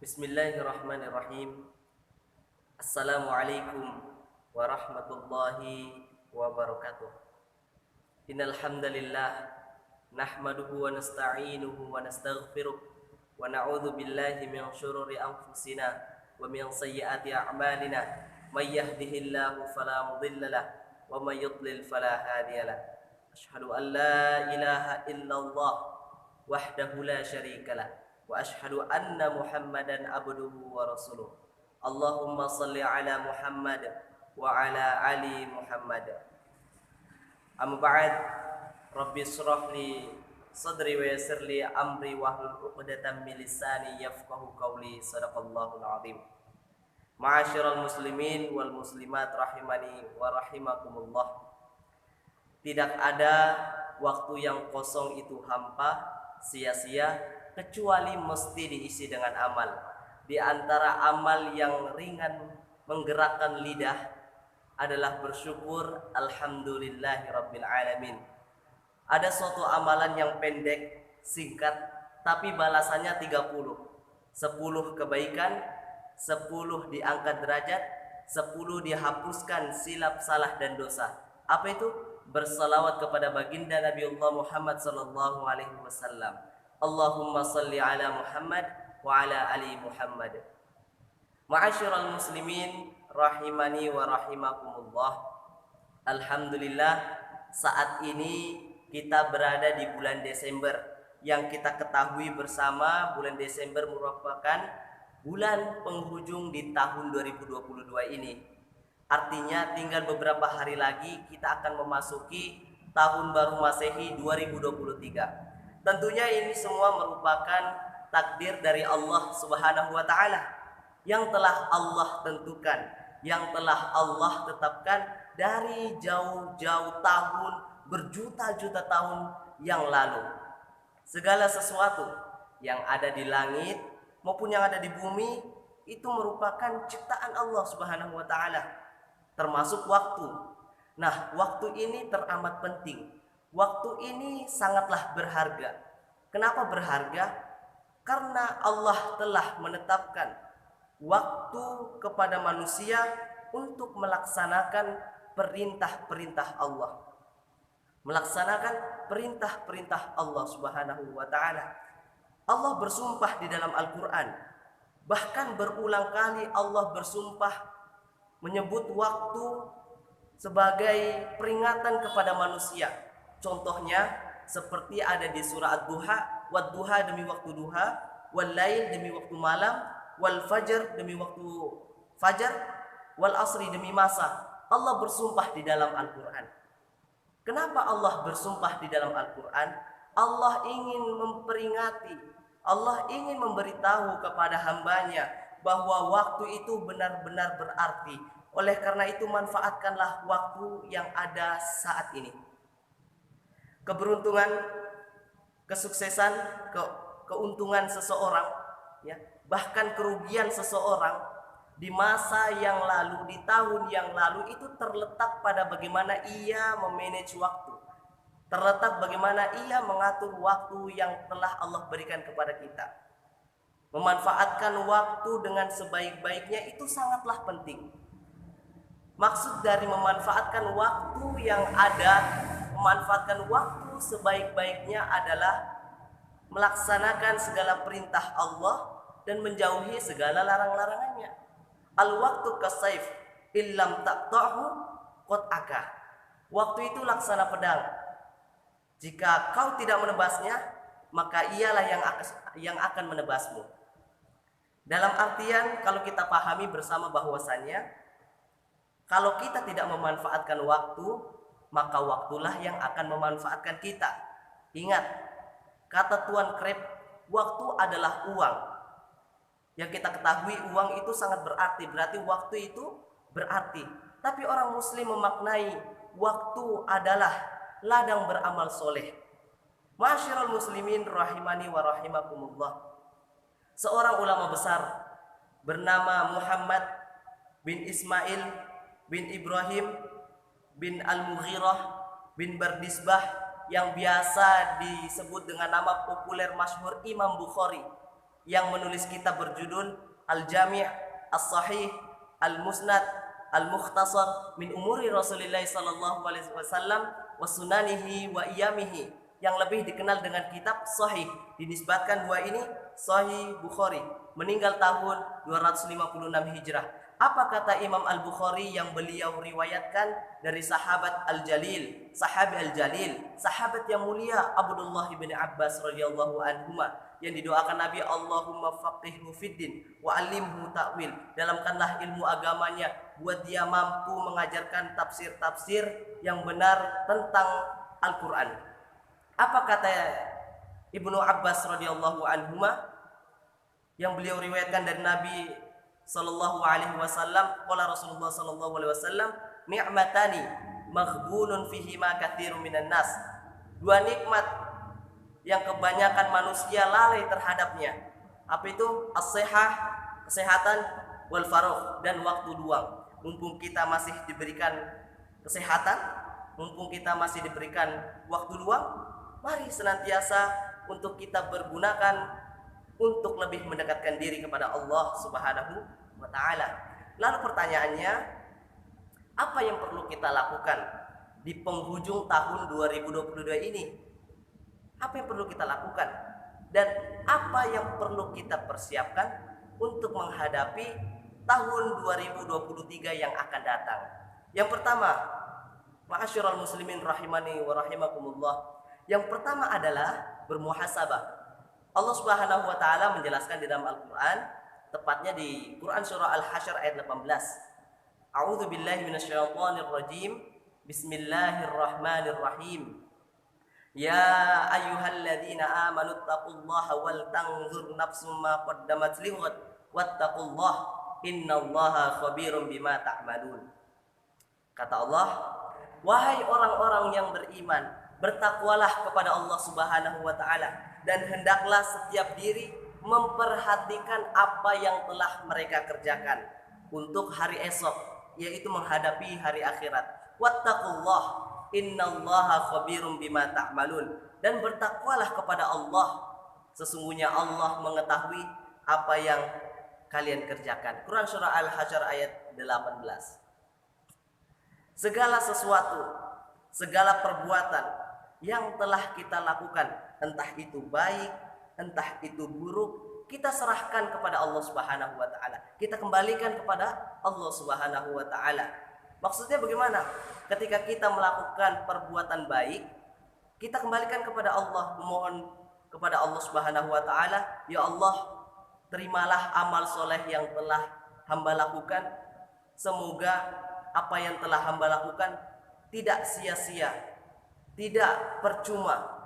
Bismillahirrahmanirrahim. Assalamualaikum warahmatullahi wabarakatuh. Innal hamdalillah nahmaduhu wa nasta'inuhu wa nastaghfiruh wa na'udzu billahi min shururi anfusina wa min sayyiati a'malina. May yahdihillahu fala mudhillalah wa may yudlil fala hadiyalah. Asyhadu an la ilaha illallah wahdahu la syarikalah wa asyhadu anna Muhammadan abduhu wa rasuluh. Allahumma salli ala Muhammad wa ala ali Muhammad. Amma ba'd. Rabbi shrah li sadri wa yassir li amri wahlul 'uqdatam min lisani yafqahu qawli. Shadaqallahul azim. Ma'asyiral muslimin wal muslimat rahimani wa rahimakumullah. Tidak ada waktu yang kosong itu hampa, sia-sia, kecuali mesti diisi dengan amal. Di antara amal yang ringan menggerakkan lidah adalah bersyukur alhamdulillahi rabbil alamin. Ada suatu amalan yang pendek, singkat, tapi balasannya 30. 10 kebaikan, 10 diangkat derajat, 10 dihapuskan silap, salah dan dosa. Apa itu? Bersalawat kepada baginda Nabiullah Muhammad sallallahu alaihi wasallam. Allahumma salli ala Muhammad wa ala ali Muhammad. Ma'asyiral muslimin rahimani wa rahimakumullah. Alhamdulillah, saat ini kita berada di bulan Desember. Yang kita ketahui bersama, bulan Desember merupakan bulan penghujung di tahun 2022 ini. Artinya tinggal beberapa hari lagi kita akan memasuki tahun baru Masehi 2023. Tentunya ini semua merupakan takdir dari Allah Subhanahu wa taala yang telah Allah tentukan, yang telah Allah tetapkan dari jauh-jauh tahun, berjuta-juta tahun yang lalu. Segala sesuatu yang ada di langit maupun yang ada di bumi itu merupakan ciptaan Allah Subhanahu wa taala, termasuk waktu. Nah, waktu ini teramat penting. Waktu ini sangatlah berharga. Kenapa berharga? Karena Allah telah menetapkan waktu kepada manusia untuk melaksanakan perintah-perintah Allah. Melaksanakan perintah-perintah Allah Subhanahu wa taala. Allah bersumpah di dalam Al-Qur'an. Bahkan berulang kali Allah bersumpah menyebut waktu sebagai peringatan kepada manusia. Contohnya seperti ada di surah Ad-Duha, wad-duha demi waktu duha, wal lail demi waktu malam, wal fajr demi waktu fajar, wal asri demi masa. Allah bersumpah di dalam Al-Qur'an. Kenapa Allah bersumpah di dalam Al-Quran? Allah ingin memperingati, Allah ingin memberitahu kepada hambanya bahwa waktu itu benar-benar berarti. Oleh karena itu manfaatkanlah waktu yang ada saat ini. Keberuntungan, kesuksesan, keuntungan seseorang, ya, bahkan kerugian seseorang di masa yang lalu, di tahun yang lalu itu terletak pada bagaimana ia memanage waktu. Terletak bagaimana ia mengatur waktu yang telah Allah berikan kepada kita. Memanfaatkan waktu dengan sebaik-baiknya itu sangatlah penting. Maksud dari memanfaatkan waktu yang ada, memanfaatkan waktu sebaik-baiknya adalah melaksanakan segala perintah Allah dan menjauhi segala larang-larangannya. Al-waktu kasaif illam taqta'hu qat'aka. Waktu itu laksana pedang. Jika kau tidak menebasnya, maka ialah yang akan menebasmu. Dalam artian kalau kita pahami bersama bahwasannya kalau kita tidak memanfaatkan waktu, maka waktulah yang akan memanfaatkan kita. Ingat, kata Tuan Kreb, waktu adalah uang. Yang kita ketahui uang itu sangat berarti waktu itu berarti. Tapi orang muslim memaknai waktu adalah ladang beramal soleh. Ma'asyiral muslimin rahimani wa rahimakumullah. Seorang ulama besar bernama Muhammad bin Ismail bin Ibrahim bin Al-Mughirah bin Bardisbah yang biasa disebut dengan nama populer masyhur Imam Bukhari. yang menulis kitab berjudul Al-Jami' As-Sahih Al-Musnad Al-Mukhtasar min umuri Rasulillah sallallahu alaihi wasallam wa sunanihi wa iyamihi, yang lebih dikenal dengan kitab Sahih. Dinisbatkan dua ini Sahih Bukhari, meninggal tahun 256 Hijrah. Apa kata Imam Al-Bukhari yang beliau riwayatkan dari sahabat Al-Jalil, sahabat Al-Jalil, sahabat yang mulia Abdullah bin Abbas radhiyallahu anhuma, yang didoakan Nabi, Allahumma faqihhu fiddin wa alimhu ta'wil, dalamkanlah ilmu agamanya, buat dia mampu mengajarkan tafsir-tafsir yang benar tentang Al-Quran. Apa kata Ibnu Abbas radhiyallahu anhuma yang beliau riwayatkan dari Nabi sallallahu alaihi wasallam, qala Rasulullah sallallahu alaihi wasallam, ni'matani maghbunun fihi ma katsirun minan nas. Dua nikmat yang kebanyakan manusia lalai terhadapnya. Apa itu? As-sihah, kesehatan, wal faragh, dan waktu luang. Mumpung kita masih diberikan kesehatan, mumpung kita masih diberikan waktu luang, mari senantiasa untuk kita pergunakan untuk lebih mendekatkan diri kepada Allah Subhanahu wa taala. Lalu pertanyaannya, apa yang perlu kita lakukan di penghujung tahun 2022 ini? Apa yang perlu kita lakukan dan apa yang perlu kita persiapkan untuk menghadapi tahun 2023 yang akan datang? Yang pertama, ma'asyiral muslimin rahimani wa rahimakumullah, yang pertama adalah bermuhasabah. Allah Subhanahu wa taala menjelaskan di dalam Al-Qur'an, tepatnya di Quran surah Al-Hasyr ayat 18. A'udzu billahi minasyaitonir rajim. Bismillahirrahmanirrahim. Ya ayyuhalladzina amanu taqullaha wal tanzur nafsum ma qaddamat lighad wattaqullaha innallaha khabirum bima ta'malun. Kata Allah, wahai orang-orang yang beriman, bertakwalah kepada Allah Subhanahu wa taala, dan hendaklah setiap diri memperhatikan apa yang telah mereka kerjakan untuk hari esok, yaitu menghadapi hari akhirat. Wattaqullah innallaha khabirum bima ta'malun, dan bertakwalah kepada Allah, sesungguhnya Allah mengetahui apa yang kalian kerjakan. Quran surah Al-Hasyr ayat 18. Segala sesuatu, segala perbuatan yang telah kita lakukan, entah itu baik, entah itu buruk, kita serahkan kepada Allah Subhanahu wa taala. Kita kembalikan kepada Allah Subhanahu wa taala. Maksudnya bagaimana? Ketika kita melakukan perbuatan baik, kita kembalikan kepada Allah, memohon kepada Allah Subhanahu wa taala, ya Allah, terimalah amal soleh yang telah hamba lakukan. Semoga apa yang telah hamba lakukan tidak sia-sia, tidak percuma.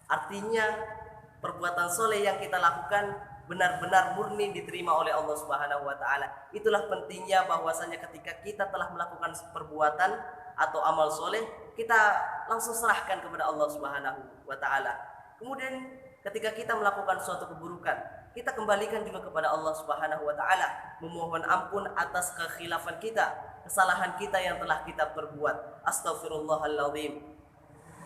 Artinya perbuatan soleh yang kita lakukan benar-benar murni diterima oleh Allah Subhanahu wa taala. Itulah pentingnya bahwasanya ketika kita telah melakukan perbuatan atau amal soleh, kita langsung serahkan kepada Allah Subhanahu wa taala. Kemudian ketika kita melakukan suatu keburukan, kita kembalikan juga kepada Allah Subhanahu wa taala, memohon ampun atas kekhilafan kita, kesalahan kita yang telah kita perbuat. Astaghfirullahaladzim.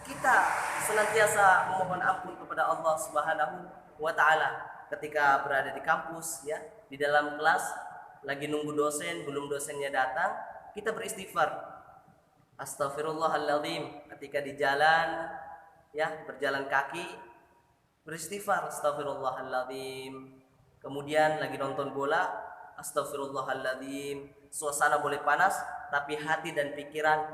Kita senantiasa memohon ampun kepada Allah Subhanahu wa taala ketika berada di kampus, ya, di dalam kelas lagi nunggu dosen, belum dosennya datang, kita beristighfar. Astaghfirullahaladzim. Ketika di jalan, ya, berjalan kaki, beristighfar, astaghfirullahaladzim. Kemudian lagi nonton bola, astaghfirullahaladzim. Suasana boleh panas, tapi hati dan pikiran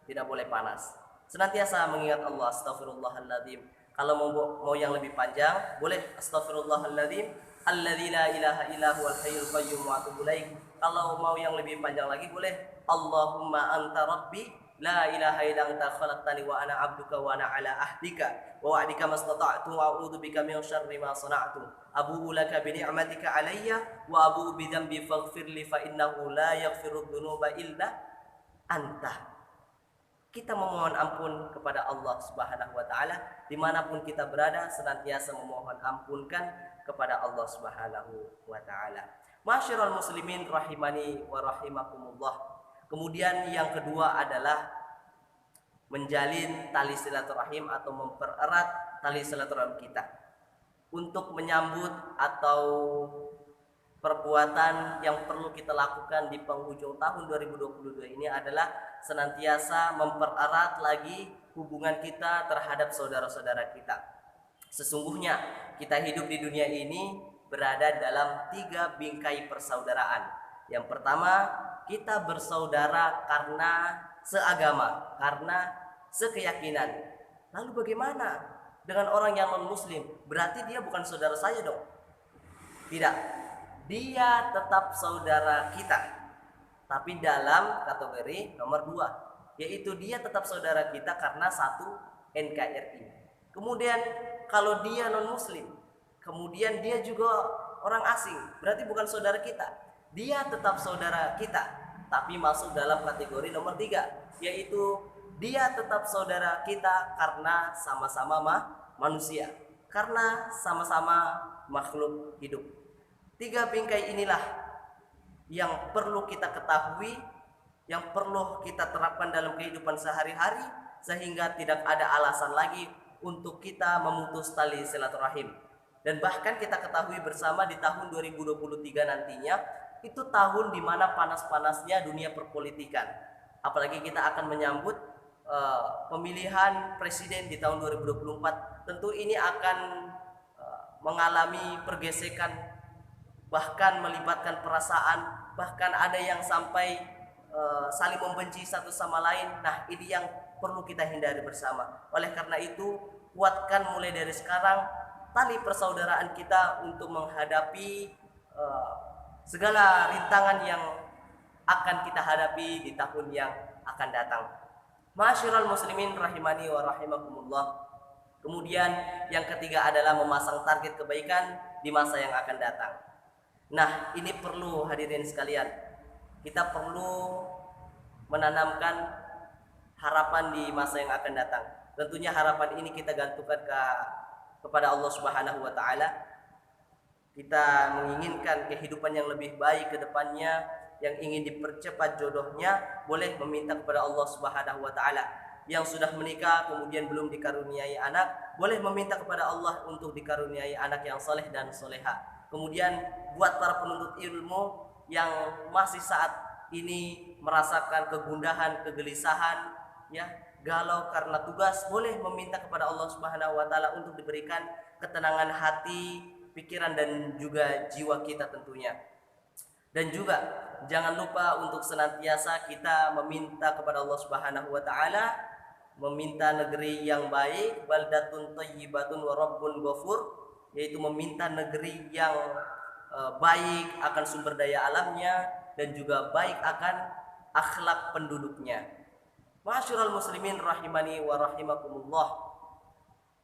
tidak boleh panas. Senantiasa mengingat Allah, astaghfirullahaladzim. Kalau mau yang lebih panjang, boleh astaghfirullahaladzim alladzi la ilaha illa huwal hayyul qayyum wa atubu ilaih. Kalau mau yang lebih panjang lagi, boleh Allahumma anta rabbi la ilaha illa anta khalaqtani wa ana 'abduka wa ana 'ala ahdika wa wa'dika mastata'tu wa a'udzu bika min syarri ma sana'tu. Abu'u laka bi ni'matika 'alayya wa abu'u bi dhanbi faghfirli fa innahu la yaghfiru dzunuba illa anta. Kita memohon ampun kepada Allah Subhanahu wa taala dimanapun kita berada, senantiasa memohon ampunkan kepada Allah Subhanahu wa taala. Masyiral muslimin rahimani wa rahimakumullah. Kemudian yang kedua adalah menjalin tali silaturahim atau mempererat tali silaturahim kita. untuk menyambut atau perbuatan yang perlu kita lakukan di penghujung tahun 2022 ini adalah senantiasa mempererat lagi hubungan kita terhadap saudara-saudara kita. Sesungguhnya kita hidup di dunia ini berada dalam 3 bingkai persaudaraan. Yang pertama, kita bersaudara karena seagama, karena sekeyakinan. Lalu bagaimana dengan orang yang non-muslim? Berarti dia bukan saudara saya dong? Tidak, dia tetap saudara kita, tapi dalam kategori nomor 2, yaitu dia tetap saudara kita karena satu NKRI. Kemudian kalau dia non-muslim, kemudian dia juga orang asing, berarti bukan saudara kita. Dia tetap saudara kita, tapi masuk dalam kategori nomor 3, yaitu dia tetap saudara kita karena sama-sama manusia, karena sama-sama makhluk hidup. 3 bingkai inilah yang perlu kita ketahui, yang perlu kita terapkan dalam kehidupan sehari-hari, sehingga tidak ada alasan lagi untuk kita memutus tali silaturahim. Dan bahkan kita ketahui bersama di tahun 2023 nantinya, itu tahun dimana panas-panasnya dunia perpolitikan. Apalagi kita akan menyambut pemilihan presiden di tahun 2024. Tentu ini akan mengalami pergesekan, bahkan melibatkan perasaan, bahkan ada yang sampai saling membenci satu sama lain. Nah, ini yang perlu kita hindari bersama. Oleh karena itu, kuatkan mulai dari sekarang tali persaudaraan kita untuk menghadapi segala rintangan yang akan kita hadapi di tahun yang akan datang. Ma'asyiral muslimin rahimani wa rahimakumullah. Kemudian yang ketiga adalah memasang target kebaikan di masa yang akan datang. Nah, ini perlu hadirin sekalian. Kita perlu menanamkan harapan di masa yang akan datang. Tentunya harapan ini kita gantungkan kepada Allah Subhanahu wa taala. Kita menginginkan kehidupan yang lebih baik ke depannya, yang ingin dipercepat jodohnya, boleh meminta kepada Allah Subhanahu wa taala. Yang sudah menikah kemudian belum dikaruniai anak, boleh meminta kepada Allah untuk dikaruniai anak yang soleh dan soleha. Kemudian buat para penuntut ilmu yang masih saat ini merasakan kegundahan, kegelisahan, ya, galau karena tugas, boleh meminta kepada Allah Subhanahu wa taala untuk diberikan ketenangan hati, pikiran dan juga jiwa kita tentunya. Dan juga jangan lupa untuk senantiasa kita meminta kepada Allah Subhanahu wa taala, meminta negeri yang baik, baldatun thayyibatun wa rabbun ghafur, yaitu meminta negeri yang baik akan sumber daya alamnya dan juga baik akan akhlak penduduknya. Ma'asyiral muslimin rahimani wa rahimakumullah.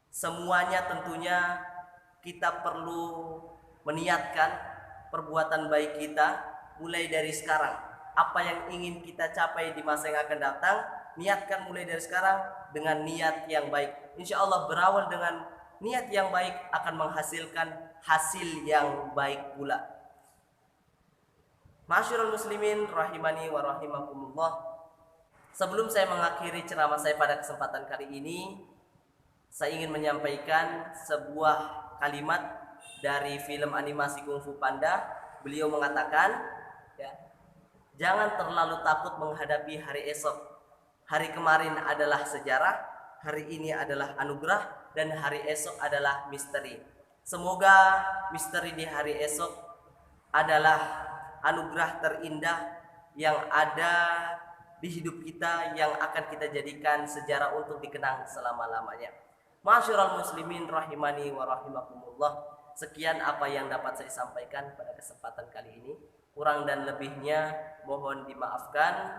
Semuanya tentunya kita perlu meniatkan perbuatan baik kita mulai dari sekarang. Apa yang ingin kita capai di masa yang akan datang, niatkan mulai dari sekarang dengan niat yang baik. Insya Allah berawal dengan niat yang baik akan menghasilkan hasil yang baik pula. Ma'asyiral muslimin rahimani wa rahimakumullah. Sebelum saya mengakhiri ceramah saya pada kesempatan kali ini, saya ingin menyampaikan sebuah kalimat dari film animasi Kung Fu Panda. Beliau mengatakan, ya, jangan terlalu takut menghadapi hari esok. Hari kemarin adalah sejarah, hari ini adalah anugerah, dan hari esok adalah misteri. Semoga misteri di hari esok adalah anugerah terindah yang ada di hidup kita, yang akan kita jadikan sejarah untuk dikenang selama-lamanya. Ma'asyiral muslimin rahimani wa rahimakumullah. Sekian apa yang dapat saya sampaikan pada kesempatan kali ini. Kurang dan lebihnya mohon dimaafkan.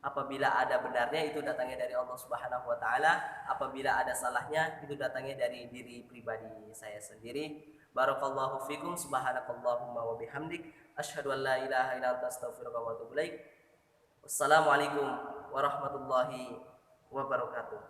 Apabila ada benarnya itu datangnya dari Allah Subhanahu wa taala, apabila ada salahnya itu datangnya dari diri pribadi saya sendiri. Barakallahu fikum, subhanakallahumma wa bihamdik, asyhadu an la ilaha illa anta astaghfiruka wa atubu ilaik. Wassalamualaikum warahmatullahi wabarakatuh.